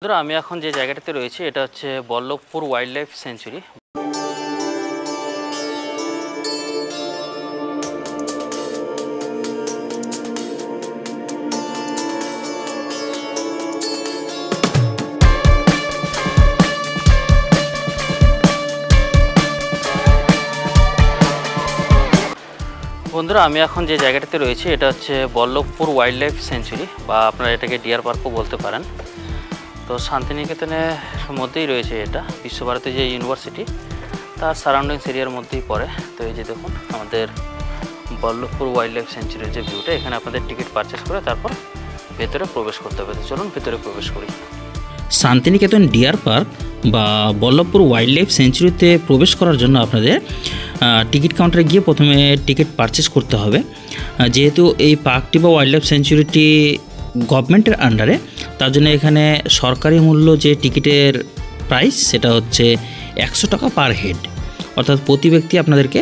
বন্ধুরা আমি এখন যে জায়গাটাতে রয়েছি এটা হচ্ছে বল্লভপুর ওয়াইল্ড লাইফ সেঞ্চুরি। বন্ধুরা আমি এখন যে জায়গাটাতে রয়েছি এটা হচ্ছে বল্লভপুর ওয়াইল্ড লাইফ সেঞ্চুরি বা আপনারা এটাকে ডিয়ার পার্কও বলতে পারেন। তো শান্তিনিকেতনের মধ্যেই রয়েছে এটা, বিশ্বভারতী যে ইউনিভার্সিটি তার সারাউন্ডিংস এরিয়ার মধ্যেই পড়ে। তো এই যে দেখুন আমাদের বল্লভপুর ওয়াইল্ড লাইফ সেঞ্চুরির যে ভিউটা, এখানে আপনাদের টিকিট পারচেস করে তারপর ভেতরে প্রবেশ করতে হবে। তো চলুন ভেতরে প্রবেশ করি। শান্তিনিকেতন ডিয়ার পার্ক বা বল্লভপুর ওয়াইল্ড লাইফ সেঞ্চুরিতে প্রবেশ করার জন্য আপনাদের টিকিট কাউন্টারে গিয়ে প্রথমে টিকিট পারচেস করতে হবে। যেহেতু এই পার্কটি বা ওয়াইল্ড লাইফ সেঞ্চুরিটি গভর্নমেন্টের আন্ডারে, তার জন্য এখানে সরকারি মূল্য যে টিকিটের প্রাইস সেটা হচ্ছে 100 টাকা পার হেড, অর্থাৎ প্রতি ব্যক্তি আপনাদেরকে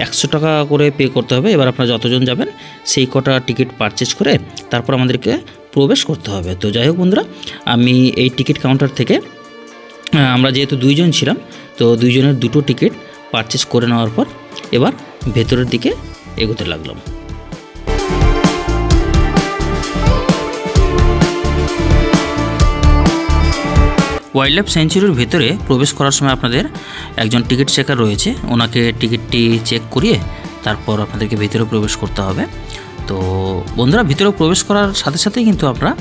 100 টাকা করে পে করতে হবে। এবার আপনারা যতজন যাবেন সেই কটা টিকিট পারচেস করে তারপর আমাদেরকে প্রবেশ করতে হবে। তো যাই হোক বন্ধুরা, আমি এই টিকিট কাউন্টার থেকে আমরা যেহেতু 2 জন ছিলাম, তো 2 জনের 2টো টিকিট পারচেস করে নেওয়ার পর এবার ভেতরের দিকে এগোতে লাগলাম। ওয়াইল্ড লাইফ সেঞ্চুরির ভেতরে প্রবেশ করার সময় আপনাদের একজন টিকিট চেকার রয়েছে, ওনাকে টিকিটটি চেক করিয়ে তারপর আপনাদেরকে ভেতরে প্রবেশ করতে হবে। তো বন্ধুরা, ভিতরে প্রবেশ করার সাথে সাথেই কিন্তু আপনারা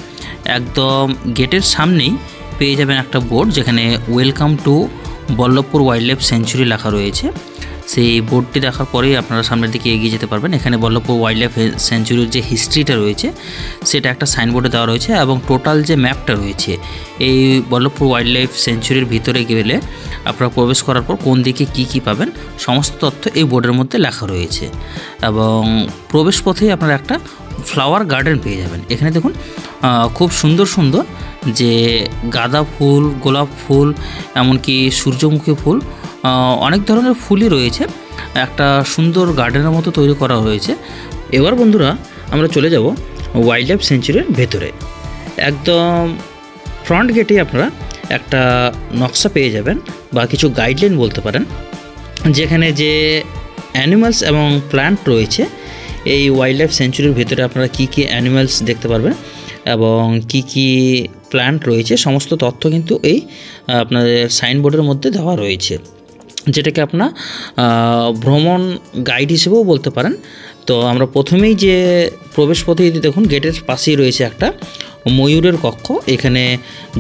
একদম গেটের সামনেই পেয়ে যাবেন একটা বোর্ড, যেখানে welcome to Ballabhpur wildlife sanctuary লেখা রয়েছে। সেই বোর্ডটি দেখার পরেই আপনারা সামনের দিকে এগিয়ে যেতে পারবেন। এখানে বল্লভপুর ওয়াইল্ড লাইফ সেঞ্চুরির যে হিস্ট্রিটা রয়েছে সেটা একটা সাইনবোর্ডে দেওয়া রয়েছে, এবং টোটাল যে ম্যাপটা রয়েছে এই বল্লভপুর ওয়াইল্ড লাইফ সেঞ্চুরির ভিতরে গেলে আপনারা প্রবেশ করার পর কোন দিকে কি পাবেন সমস্ত তথ্য এই বোর্ডের মধ্যে লেখা রয়েছে। এবং প্রবেশ পথেই আপনারা একটা ফ্লাওয়ার গার্ডেন পেয়ে যাবেন। এখানে দেখুন খুব সুন্দর সুন্দর যে গাঁদা ফুল, গোলাপ ফুল, এমনকি সূর্যমুখী ফুল, অনেক ধরনের ফুলই রয়েছে। একটা সুন্দর গার্ডেনের মতো তৈরি করা হয়েছে। এবার বন্ধুরা আমরা চলে যাব ওয়াইল্ড লাইফ সেঞ্চুরির ভেতরে। একদম ফ্রন্ট গেটেই আপনারা একটা নকশা পেয়ে যাবেন বা কিছু গাইডলাইন বলতে পারেন, যেখানে যে অ্যানিমালস এবং প্ল্যান্ট রয়েছে এই ওয়াইল্ড লাইফ সেঞ্চুরির ভেতরে আপনারা কি অ্যানিমালস দেখতে পারবেন এবং কি প্ল্যান্ট রয়েছে সমস্ত তথ্য কিন্তু এই আপনাদের সাইনবোর্ডের মধ্যে দেওয়া রয়েছে, যেটাকে আপনার ভ্রমণ গাইড হিসেবেও বলতে পারেন। তো আমরা প্রথমেই যে প্রবেশ পথে দেখুন গেটের পাশেই রয়েছে একটা ময়ূরের কক্ষ। এখানে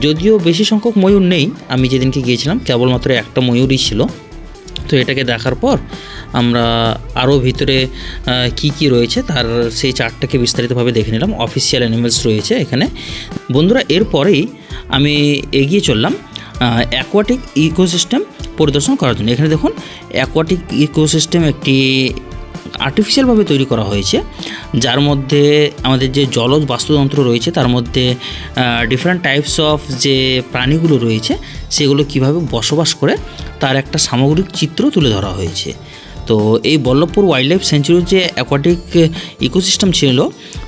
যদিও বেশি সংখ্যক ময়ূর নেই, আমি যেদিনকে গিয়েছিলাম কেবলমাত্র একটা ময়ূরই ছিল। তো এটাকে দেখার পর আমরা আরও ভিতরে কি রয়েছে তার সেই চার্টটাকে বিস্তারিতভাবে দেখে নিলাম। অফিসিয়াল অ্যানিমেলস রয়েছে এখানে বন্ধুরা। এরপরেই আমি এগিয়ে চললাম অ্যাকোয়াটিক ইকোসিস্টেম পরিদর্শন করার জন্য। এখানে দেখুন অ্যাকোয়াটিক ইকোসিস্টেম একটি আর্টিফিশিয়ালভাবে তৈরি করা হয়েছে, যার মধ্যে আমাদের যে জলজ বাস্তুতন্ত্র রয়েছে তার মধ্যে ডিফারেন্ট টাইপস অফ যে প্রাণীগুলো রয়েছে সেগুলো কিভাবে বসবাস করে তার একটা সামগ্রিক চিত্র তুলে ধরা হয়েছে। তো এই বল্লভপুর ওয়াইল্ড লাইফ সেঞ্চুরির যে অ্যাকোয়াটিক ইকোসিস্টেম ছিল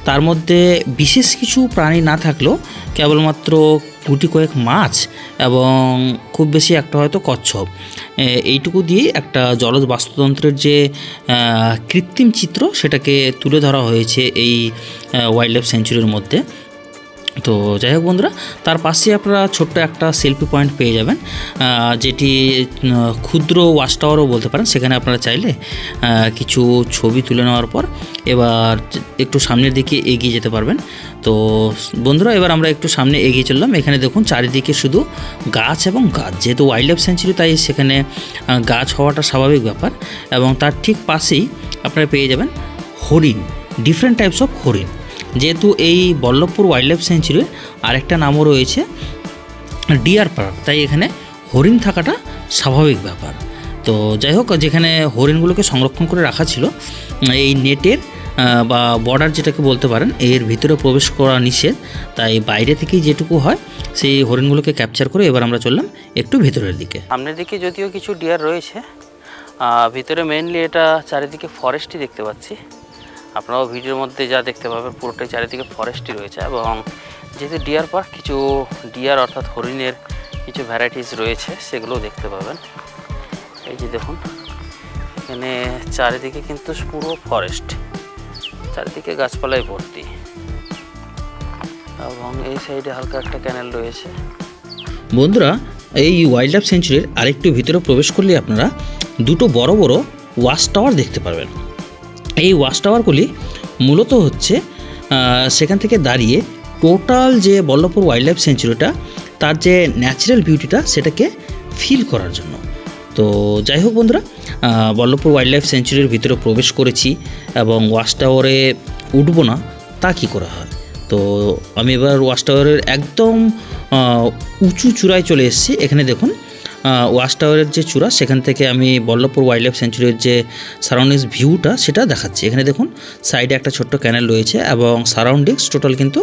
তার মধ্যে বিশেষ কিছু প্রাণী না থাকলেও কেবলমাত্র গুটি কয়েক মাছ এবং খুব বেশি একটা হয়তো কচ্ছপ, এইটুকু দিয়েই একটা জলজ বাস্তুতন্ত্রের যে কৃত্রিম চিত্র সেটাকে তুলে ধরা হয়েছে এই ওয়াইল্ড লাইফ সেঞ্চুরির মধ্যে। তো যাই হোক বন্ধুরা, তার পাশে আপনারা ছোট্ট একটা সেলফি পয়েন্ট পেয়ে যাবেন, যেটি ক্ষুদ্র ওয়াচ টাওয়ারও বলতে পারেন। সেখানে আপনারা চাইলে কিছু ছবি তুলে নেওয়ার পর এবার একটু সামনের দিকে এগিয়ে যেতে পারবেন। তো বন্ধুরা এবার আমরা একটু সামনে এগিয়ে চললাম। এখানে দেখুন চারিদিকে শুধু গাছ এবং গাছ, যেহেতু ওয়াইল্ড লাইফ সেঞ্চুরি তাই সেখানে গাছ হওয়াটা স্বাভাবিক ব্যাপার। এবং তার ঠিক পাশেই আপনারা পেয়ে যাবেন হরিণ, ডিফারেন্ট টাইপস অফ হরিণ। যেহেতু এই বল্লভপুর ওয়াইল্ড লাইফ সেঞ্চুরির আরেকটা নামও রয়েছে ডিয়ার পার্ক, তাই এখানে হরিণ থাকাটা স্বাভাবিক ব্যাপার। তো যাই হোক, যেখানে হরিণগুলোকে সংরক্ষণ করে রাখা ছিল এই নেটের বা বর্ডার যেটাকে বলতে পারেন, এর ভিতরে প্রবেশ করা নিষেধ, তাই বাইরে থেকেই যেটুকু হয় সেই হরিণগুলোকে ক্যাপচার করে এবার আমরা চললাম একটু ভেতরের দিকে। সামনের দিকে যদিও কিছু ডিয়ার রয়েছে, ভিতরে মেইনলি এটা চারিদিকে ফরেস্টই দেখতে পাচ্ছি। আপনারাও ভিডিওর মধ্যে যা দেখতে পাবেন পুরোটাই চারিদিকে ফরেস্টই রয়েছে এবং যেহেতু ডিয়ার পার্ক, কিছু ডিয়ার অর্থাৎ হরিণের কিছু ভ্যারাইটিস রয়েছে, সেগুলোও দেখতে পাবেন। এই যে দেখুন, এখানে চারিদিকে কিন্তু পুরো ফরেস্ট, চারিদিকে গাছপালায় ভর্তি, এবং এই সাইডে হালকা একটা ক্যানেল রয়েছে। বন্ধুরা, এই ওয়াইল্ড লাইফ সেঞ্চুরির আরেকটু ভিতরে প্রবেশ করলে আপনারা দুটো বড় বড় ওয়াচ টাওয়ার দেখতে পারবেন। এই ওয়াচ টাওয়ারগুলি মূলত হচ্ছে সেখান থেকে দাঁড়িয়ে টোটাল যে বল্লভপুর ওয়াইল্ড লাইফ সেঞ্চুরিটা, তার যে ন্যাচারাল বিউটিটা সেটাকে ফিল করার জন্য। তো যাই হোক বন্ধুরা, বল্লভপুর ওয়াইল্ড লাইফ সেঞ্চুরির ভিতরে প্রবেশ করেছি এবং ওয়াচ টাওয়ারে উঠবো না তা কী করা হয়। তো আমি এবার ওয়াচ টাওয়ারের একদম উঁচু চূড়ায় চলে এসেছি। এখানে দেখুন, ওয়াচ টাওয়ারের যে চূড়া, সেখান থেকে আমি বল্লভপুর ওয়াইল্ড লাইফ সেঞ্চুরির যে সারাউন্ডিংস ভিউটা সেটা দেখাচ্ছি। এখানে দেখুন, সাইডে একটা ছোট্ট ক্যানেল রয়েছে এবং সারাউন্ডিংস টোটাল কিন্তু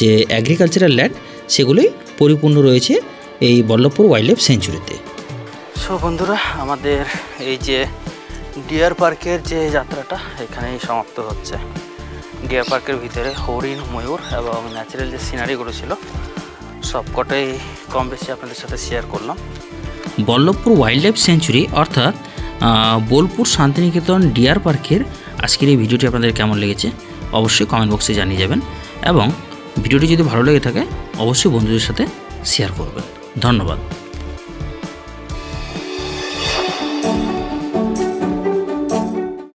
যে অ্যাগ্রিকালচারাল ল্যান্ড সেগুলোই পরিপূর্ণ রয়েছে এই বল্লভপুর ওয়াইল্ড লাইফ সেঞ্চুরিতে। সো বন্ধুরা, আমাদের এই যে ডিয়ার পার্কের যে যাত্রাটা এখানেই সমাপ্ত হচ্ছে। ডিয়ার পার্কের ভিতরে হরিণ, ময়ূর এবং ন্যাচারাল যে সিনারিগুলো ছিল সবকটাই কম বেশি আপনাদের সাথে শেয়ার করলাম। বল্লভপুর ওয়াইল্ড লাইফ সেঞ্চুরি অর্থাৎ বোলপুর শান্তিনিকেতন ডিয়ার পার্কের আজকের এই ভিডিওটি আপনাদের কেমন লেগেছে অবশ্যই কমেন্ট বক্সে জানিয়ে যাবেন, এবং ভিডিওটি যদি ভালো লেগে থাকে অবশ্যই বন্ধুদের সাথে শেয়ার করবেন। ধন্যবাদ।